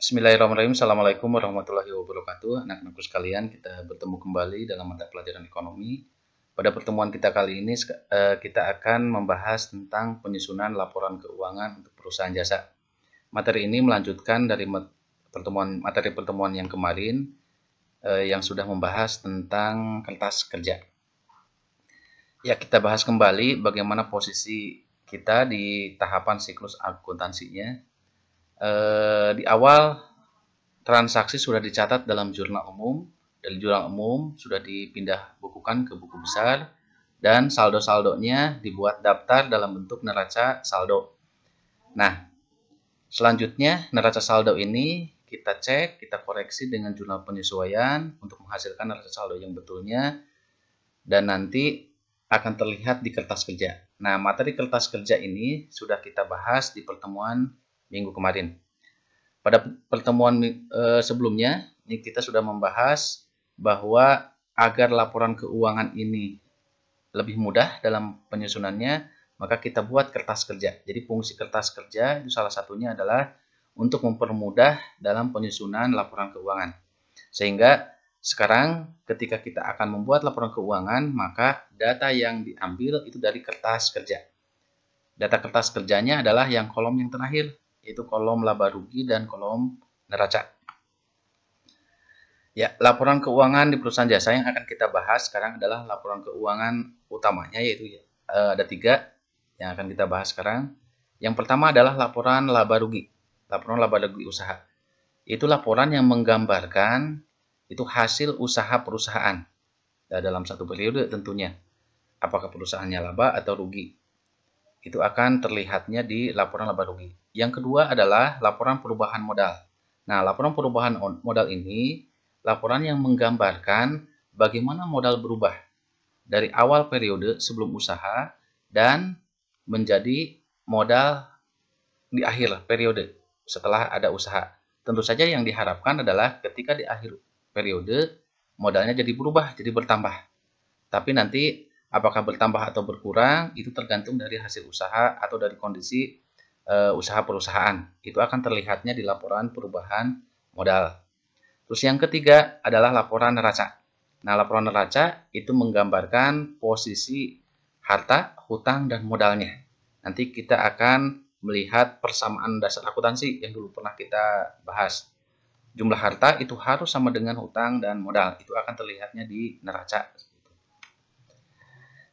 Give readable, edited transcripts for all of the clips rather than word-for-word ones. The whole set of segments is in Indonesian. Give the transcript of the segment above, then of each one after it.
Bismillahirrahmanirrahim. Assalamualaikum warahmatullahi wabarakatuh. Anak-anakku sekalian, kita bertemu kembali dalam mata pelajaran ekonomi. Pada pertemuan kita kali ini, kita akan membahas tentang penyusunan laporan keuangan untuk perusahaan jasa. Materi ini melanjutkan dari materi pertemuan yang kemarin, yang sudah membahas tentang kertas kerja. Ya, kita bahas kembali bagaimana posisi kita di tahapan siklus akuntansinya. Di awal transaksi sudah dicatat dalam jurnal umum, dari jurnal umum sudah dipindah bukukan ke buku besar, dan saldo-saldonya dibuat daftar dalam bentuk neraca saldo. Nah, selanjutnya neraca saldo ini kita cek, kita koreksi dengan jurnal penyesuaian untuk menghasilkan neraca saldo yang betulnya, dan nanti akan terlihat di kertas kerja. Nah, materi kertas kerja ini sudah kita bahas di pertemuan minggu kemarin. Pada pertemuan sebelumnya, ini kita sudah membahas bahwa agar laporan keuangan ini lebih mudah dalam penyusunannya, maka kita buat kertas kerja. Jadi fungsi kertas kerja itu salah satunya adalah untuk mempermudah dalam penyusunan laporan keuangan. Sehingga sekarang ketika kita akan membuat laporan keuangan, maka data yang diambil itu dari kertas kerja. Data kertas kerjanya adalah yang kolom yang terakhir, yaitu kolom laba rugi dan kolom neraca. Ya, laporan keuangan di perusahaan jasa yang akan kita bahas sekarang adalah laporan keuangan utamanya, yaitu ada 3 yang akan kita bahas sekarang. Yang pertama adalah laporan laba rugi. Laporan laba rugi usaha. Itu laporan yang menggambarkan itu hasil usaha perusahaan dalam satu periode tentunya. Apakah perusahaannya laba atau rugi. Itu akan terlihatnya di laporan laba rugi. Yang kedua adalah laporan perubahan modal. Nah, laporan perubahan modal ini laporan yang menggambarkan bagaimana modal berubah dari awal periode sebelum usaha dan menjadi modal di akhir periode setelah ada usaha. Tentu saja yang diharapkan adalah ketika di akhir periode modalnya jadi berubah, jadi bertambah. Tapi nanti apakah bertambah atau berkurang itu tergantung dari hasil usaha atau dari kondisi usaha perusahaan. Itu akan terlihatnya di laporan perubahan modal. Terus yang ketiga adalah laporan neraca. Nah, laporan neraca itu menggambarkan posisi harta, hutang, dan modalnya. Nanti kita akan melihat persamaan dasar akuntansi yang dulu pernah kita bahas. Jumlah harta itu harus sama dengan hutang dan modal. Itu akan terlihatnya di neraca.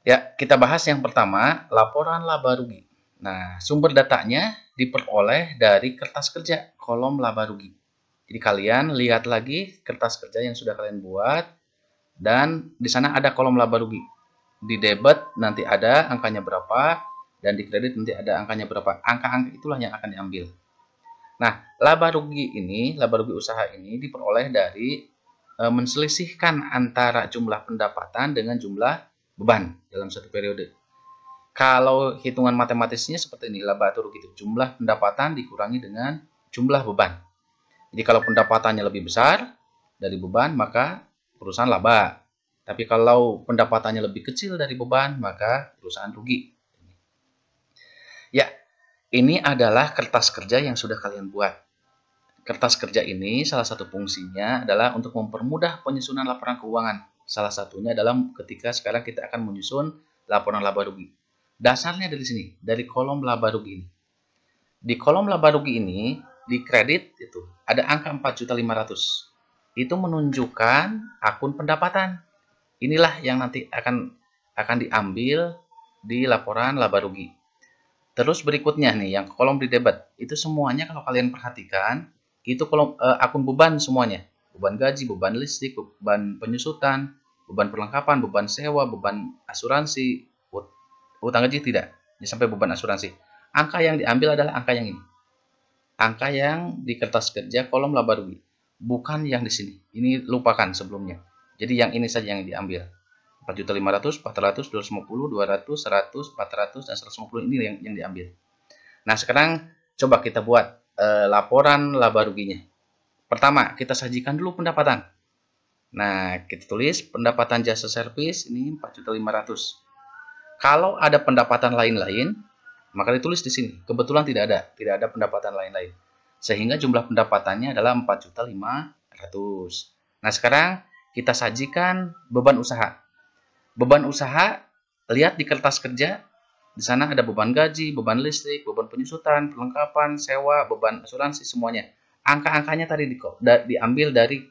Ya, kita bahas yang pertama, laporan laba rugi. Nah, sumber datanya diperoleh dari kertas kerja, kolom laba rugi. Jadi kalian lihat lagi kertas kerja yang sudah kalian buat, dan di sana ada kolom laba rugi. Di debit nanti ada angkanya berapa, dan di kredit nanti ada angkanya berapa. Angka-angka itulah yang akan diambil. Nah, laba rugi usaha ini diperoleh dari menselisihkan antara jumlah pendapatan dengan jumlah beban dalam satu periode. Kalau hitungan matematisnya seperti ini, laba atau rugi itu jumlah pendapatan dikurangi dengan jumlah beban. Jadi kalau pendapatannya lebih besar dari beban, maka perusahaan laba. Tapi kalau pendapatannya lebih kecil dari beban, maka perusahaan rugi. Ya, ini adalah kertas kerja yang sudah kalian buat. Kertas kerja ini salah satu fungsinya adalah untuk mempermudah penyusunan laporan keuangan. Salah satunya adalah ketika sekarang kita akan menyusun laporan laba rugi. Dasarnya dari sini, dari kolom laba rugi ini. Di kolom laba rugi ini, di kredit itu ada angka 4.500.000. Itu menunjukkan akun pendapatan. Inilah yang nanti akan diambil di laporan laba rugi. Terus berikutnya nih, yang kolom di debit, itu semuanya kalau kalian perhatikan, itu kolom akun beban semuanya. Beban gaji, beban listrik, beban penyusutan, beban perlengkapan, beban sewa, beban asuransi, utang gaji tidak. Ini sampai beban asuransi. Angka yang diambil adalah angka yang ini. Angka yang di kertas kerja kolom laba rugi. Bukan yang di sini. Ini lupakan sebelumnya. Jadi yang ini saja yang diambil. 4.500.000, 400, 250, 200, 100, 400, dan 150 ini yang diambil. Nah, sekarang coba kita buat laporan laba ruginya. Pertama, kita sajikan dulu pendapatan. Nah, kita tulis pendapatan jasa servis ini 4.500.000. Kalau ada pendapatan lain-lain, maka ditulis di sini. Kebetulan tidak ada pendapatan lain-lain. Sehingga jumlah pendapatannya adalah 4.500.000. Nah, sekarang kita sajikan beban usaha. Beban usaha, lihat di kertas kerja, di sana ada beban gaji, beban listrik, beban penyusutan, perlengkapan, sewa, beban asuransi, semuanya. Angka-angkanya tadi diambil dari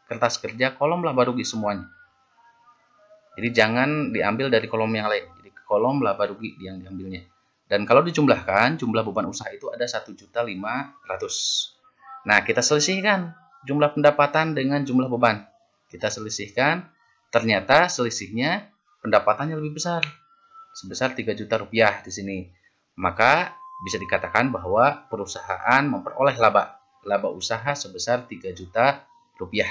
kertas kerja kolom laba rugi semuanya. Jadi jangan diambil dari kolom yang lain. Jadi kolom laba rugi yang diambilnya. Dan kalau dijumlahkan, jumlah beban usaha itu ada 1.500.000. Nah, kita selisihkan jumlah pendapatan dengan jumlah beban. Kita selisihkan, ternyata selisihnya pendapatannya lebih besar, sebesar 3 juta rupiah di sini. Maka bisa dikatakan bahwa perusahaan memperoleh laba usaha sebesar 3 juta rupiah.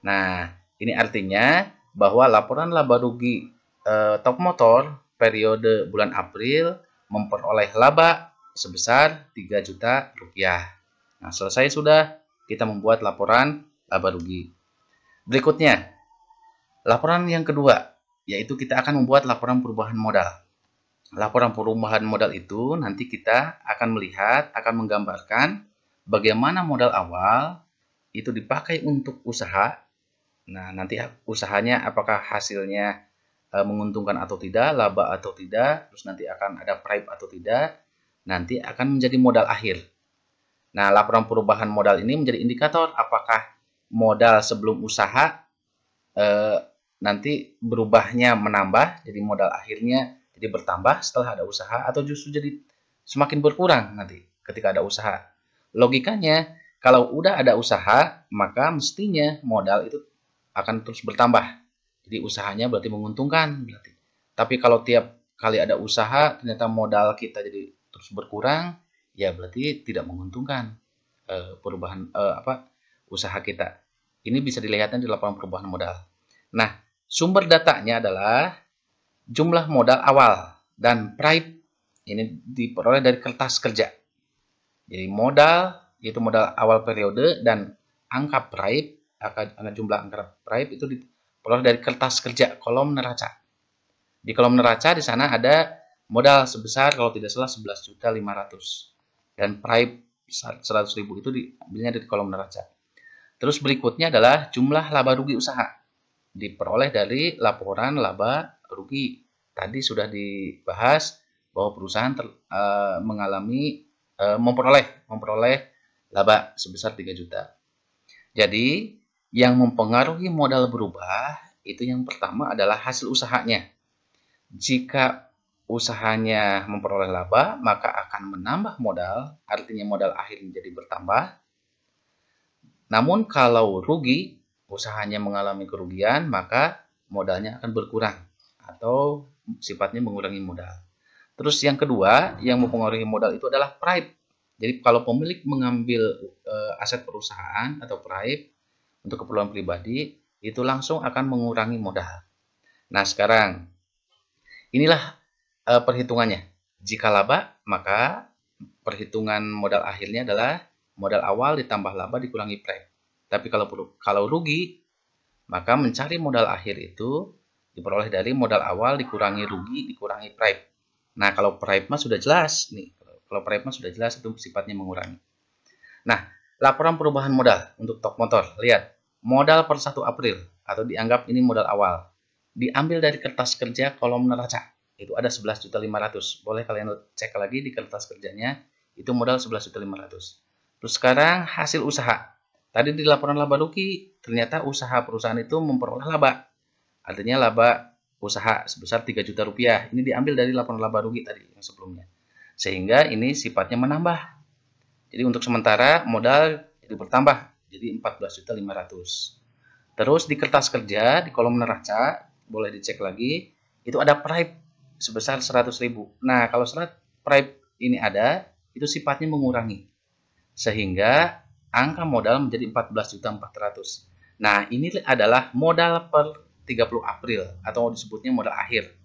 Nah, ini artinya bahwa laporan laba rugi Top Motor periode bulan April memperoleh laba sebesar 3 juta rupiah. Nah, selesai sudah kita membuat laporan laba rugi. Berikutnya, laporan yang kedua, yaitu kita akan membuat laporan perubahan modal. Laporan perubahan modal itu nanti kita akan melihat, akan menggambarkan bagaimana modal awal itu dipakai untuk usaha. Nah, nanti usahanya apakah hasilnya menguntungkan atau tidak, laba atau tidak, terus nanti akan ada price atau tidak, nanti akan menjadi modal akhir. Nah, laporan perubahan modal ini menjadi indikator apakah modal sebelum usaha nanti berubahnya menambah, jadi modal akhirnya jadi bertambah setelah ada usaha, atau justru jadi semakin berkurang nanti ketika ada usaha. Logikanya, kalau udah ada usaha, maka mestinya modal itu akan terus bertambah. Jadi usahanya berarti menguntungkan. Tapi kalau tiap kali ada usaha, ternyata modal kita jadi terus berkurang, ya berarti tidak menguntungkan perubahan usaha kita. Ini bisa dilihatnya di laporan perubahan modal. Nah, sumber datanya adalah jumlah modal awal dan price ini diperoleh dari kertas kerja. Jadi modal, yaitu modal awal periode, dan angka price, jumlah angka price itu diperoleh dari kertas kerja kolom neraca. Di kolom neraca di sana ada modal sebesar kalau tidak salah 11.500.000 dan price 100.000 itu diambilnya dari kolom neraca. Terus berikutnya adalah jumlah laba rugi usaha, diperoleh dari laporan laba rugi. Tadi sudah dibahas bahwa perusahaan memperoleh laba sebesar 3 juta. Jadi yang mempengaruhi modal berubah itu yang pertama adalah hasil usahanya. Jika usahanya memperoleh laba, maka akan menambah modal, artinya modal akhir menjadi bertambah. Namun kalau rugi, usahanya mengalami kerugian, maka modalnya akan berkurang atau sifatnya mengurangi modal. Terus yang kedua, yang mempengaruhi modal itu adalah price. Jadi kalau pemilik mengambil aset perusahaan atau price untuk keperluan pribadi, itu langsung akan mengurangi modal. Nah, sekarang inilah perhitungannya. Jika laba, maka perhitungan modal akhirnya adalah modal awal ditambah laba dikurangi price. Tapi kalau rugi, maka mencari modal akhir itu diperoleh dari modal awal dikurangi rugi dikurangi price. Nah, kalau price mah sudah jelas nih. Kalau price mah sudah jelas itu sifatnya mengurangi. Nah, laporan perubahan modal untuk Top Motor. Lihat, modal per 1 April atau dianggap ini modal awal. Diambil dari kertas kerja kolom neraca. Itu ada 11.500.000. Boleh kalian cek lagi di kertas kerjanya. Itu modal 11.500.000. Terus sekarang hasil usaha. Tadi di laporan laba rugi, ternyata usaha perusahaan itu memperoleh laba. Artinya laba usaha sebesar 3 juta rupiah. Ini diambil dari laporan laba rugi tadi yang sebelumnya. Sehingga ini sifatnya menambah. Jadi untuk sementara modal jadi bertambah. Jadi 14.500.000. Terus di kertas kerja, di kolom neraca, boleh dicek lagi. Itu ada price sebesar 100.000. Nah, kalau price ini ada, itu sifatnya mengurangi. Sehingga angka modal menjadi 14.400.000. Nah, ini adalah modal per 30 April atau disebutnya modal akhir.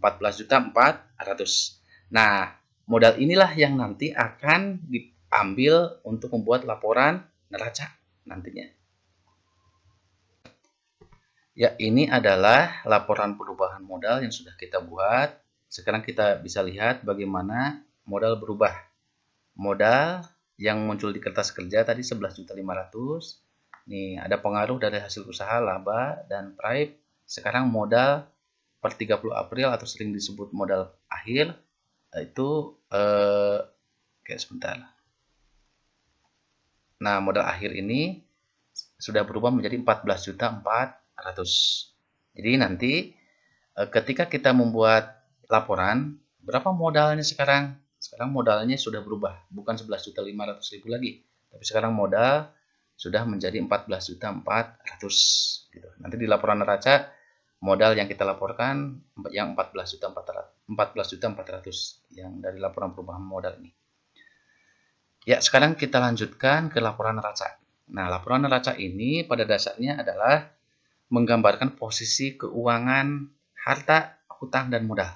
14.400.000. Nah, modal inilah yang nanti akan diambil untuk membuat laporan neraca nantinya. Ya, ini adalah laporan perubahan modal yang sudah kita buat. Sekarang kita bisa lihat bagaimana modal berubah. Modal yang muncul di kertas kerja tadi 11.500.000. Nih, ada pengaruh dari hasil usaha, laba, dan Prime. Sekarang modal per 30 April atau sering disebut modal akhir itu kayak sebentar. Nah, modal akhir ini sudah berubah menjadi 14.400.000. Jadi nanti ketika kita membuat laporan, berapa modalnya sekarang? Sekarang modalnya sudah berubah, bukan 11.500.000 lagi, tapi sekarang modal sudah menjadi 14.400.000 gitu. Nanti di laporan neraca modal yang kita laporkan yang 14.400.000 yang dari laporan perubahan modal ini. Ya, sekarang kita lanjutkan ke laporan neraca. Nah, laporan neraca ini pada dasarnya adalah menggambarkan posisi keuangan harta, hutang, dan modal.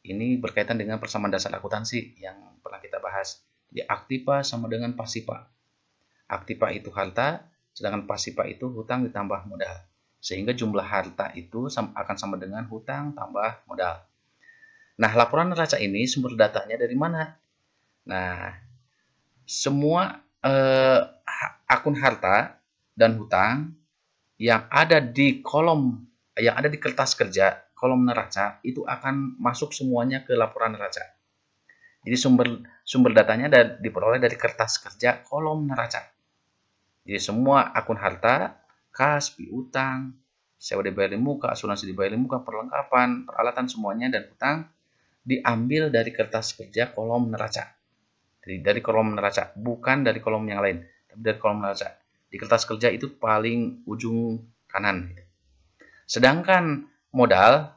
Ini berkaitan dengan persamaan dasar akuntansi yang pernah kita bahas. Jadi aktiva sama dengan pasiva. Aktiva itu harta, sedangkan pasiva itu hutang ditambah modal. Sehingga jumlah harta itu akan sama dengan hutang tambah modal. Nah, laporan neraca ini sumber datanya dari mana? Nah, semua akun harta dan hutang yang ada di kertas kerja, kolom neraca, itu akan masuk semuanya ke laporan neraca. Jadi sumber datanya diperoleh dari kertas kerja kolom neraca. Jadi semua akun harta, kas, piutang, sewa dibayar di muka, asuransi dibayar di muka, perlengkapan, peralatan semuanya, dan hutang diambil dari kertas kerja kolom neraca. Jadi dari kolom neraca, bukan dari kolom yang lain, tapi dari kolom neraca. Di kertas kerja itu paling ujung kanan. Sedangkan modal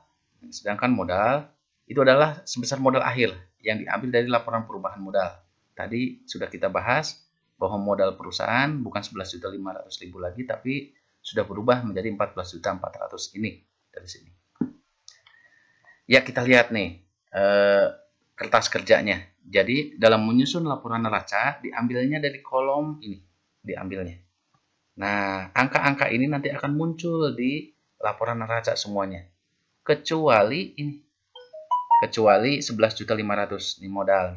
itu adalah sebesar modal akhir yang diambil dari laporan perubahan modal. Tadi sudah kita bahas bahwa modal perusahaan bukan 11.500.000 lagi, tapi sudah berubah menjadi 14.400.000 ini dari sini. Ya, kita lihat nih kertas kerjanya. Jadi dalam menyusun laporan neraca diambilnya dari kolom ini, diambilnya. Nah, angka-angka ini nanti akan muncul di laporan neraca semuanya. Kecuali 11.500.000 ini modal.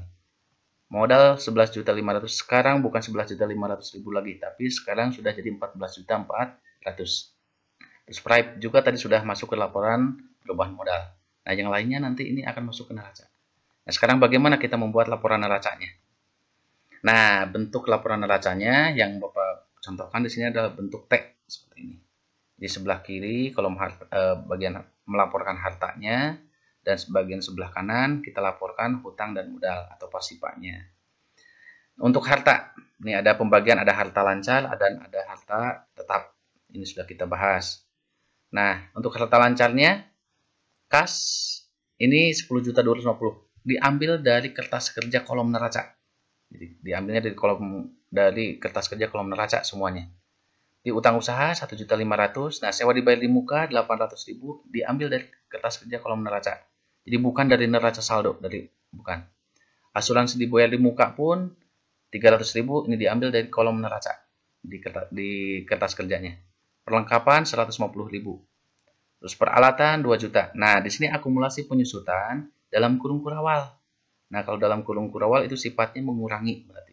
Modal 11.500.000 sekarang bukan 11.500.000 lagi, tapi sekarang sudah jadi 14.400.000. Terus Prime juga tadi sudah masuk ke laporan perubahan modal. Nah, yang lainnya nanti ini akan masuk ke neraca. Nah, sekarang bagaimana kita membuat laporan neracanya? Nah, bentuk laporan neracanya yang Bapak contohkan di sini adalah bentuk T seperti ini. Di sebelah kiri kolom bagian melaporkan hartanya, dan bagian sebelah kanan kita laporkan hutang dan modal atau pasivanya. Untuk harta, ini ada pembagian, ada harta lancar dan ada harta tetap. Ini sudah kita bahas. Nah, untuk harta lancarnya, kas ini 10.250.000 diambil dari kertas kerja kolom neraca. Jadi diambilnya dari kertas kerja kolom neraca semuanya. Di utang usaha 1.500.000. Nah, sewa dibayar di muka 800.000 diambil dari kertas kerja kolom neraca. Jadi bukan dari neraca saldo, bukan. Asuransi dibayar di muka pun 300.000 ini diambil dari kolom neraca di kertas kerjanya. Perlengkapan 150.000. Terus peralatan 2 juta. Nah, di sini akumulasi penyusutan dalam kurung kurawal. Nah, kalau dalam kurung kurawal itu sifatnya mengurangi berarti.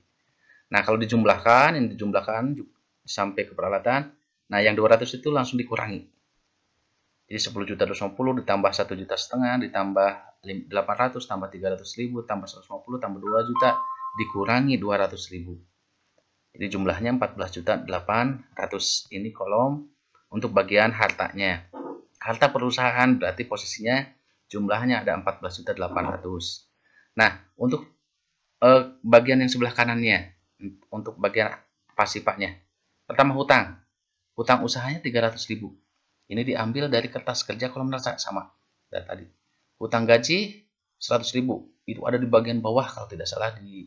Nah, kalau dijumlahkan, ini dijumlahkan sampai ke peralatan. Nah, yang 200 itu langsung dikurangi. Jadi 10.250 ditambah 1,5 juta, ditambah 800, tambah 300.000, tambah 150, tambah 2 juta, dikurangi 200.000. Jadi jumlahnya 14.800.000. Ini kolom untuk bagian hartanya. Harta perusahaan berarti posisinya jumlahnya ada 14.800.000. Nah, untuk bagian yang sebelah kanannya, untuk bagian pasifanya. Pertama hutang. Hutang usahanya 300.000. Ini diambil dari kertas kerja kolom neraca sama dari tadi. Hutang gaji 100.000. Itu ada di bagian bawah kalau tidak salah di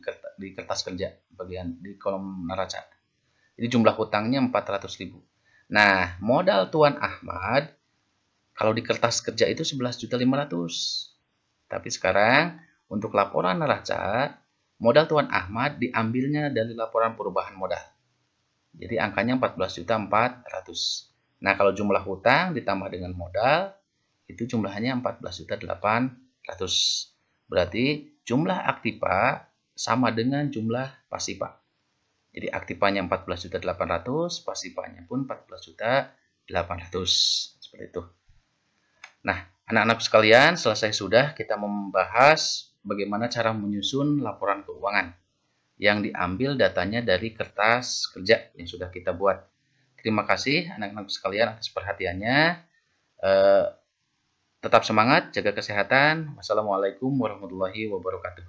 kertas kerja, bagian di kolom neraca. Jadi jumlah hutangnya 400.000. Nah, modal Tuan Ahmad kalau di kertas kerja itu 11.500.000. Tapi sekarang untuk laporan neraca, modal Tuan Ahmad diambilnya dari laporan perubahan modal. Jadi angkanya 14.400.000. Nah, kalau jumlah hutang ditambah dengan modal, itu jumlahnya 14.800.000. Berarti jumlah aktiva sama dengan jumlah pasiva. Jadi aktifanya 14.800.000, pasifanya pun 14.800.000. Seperti itu. Nah, anak-anak sekalian, selesai sudah kita membahas bagaimana cara menyusun laporan keuangan yang diambil datanya dari kertas kerja yang sudah kita buat. Terima kasih anak-anak sekalian atas perhatiannya. Tetap semangat, jaga kesehatan. Wassalamualaikum warahmatullahi wabarakatuh.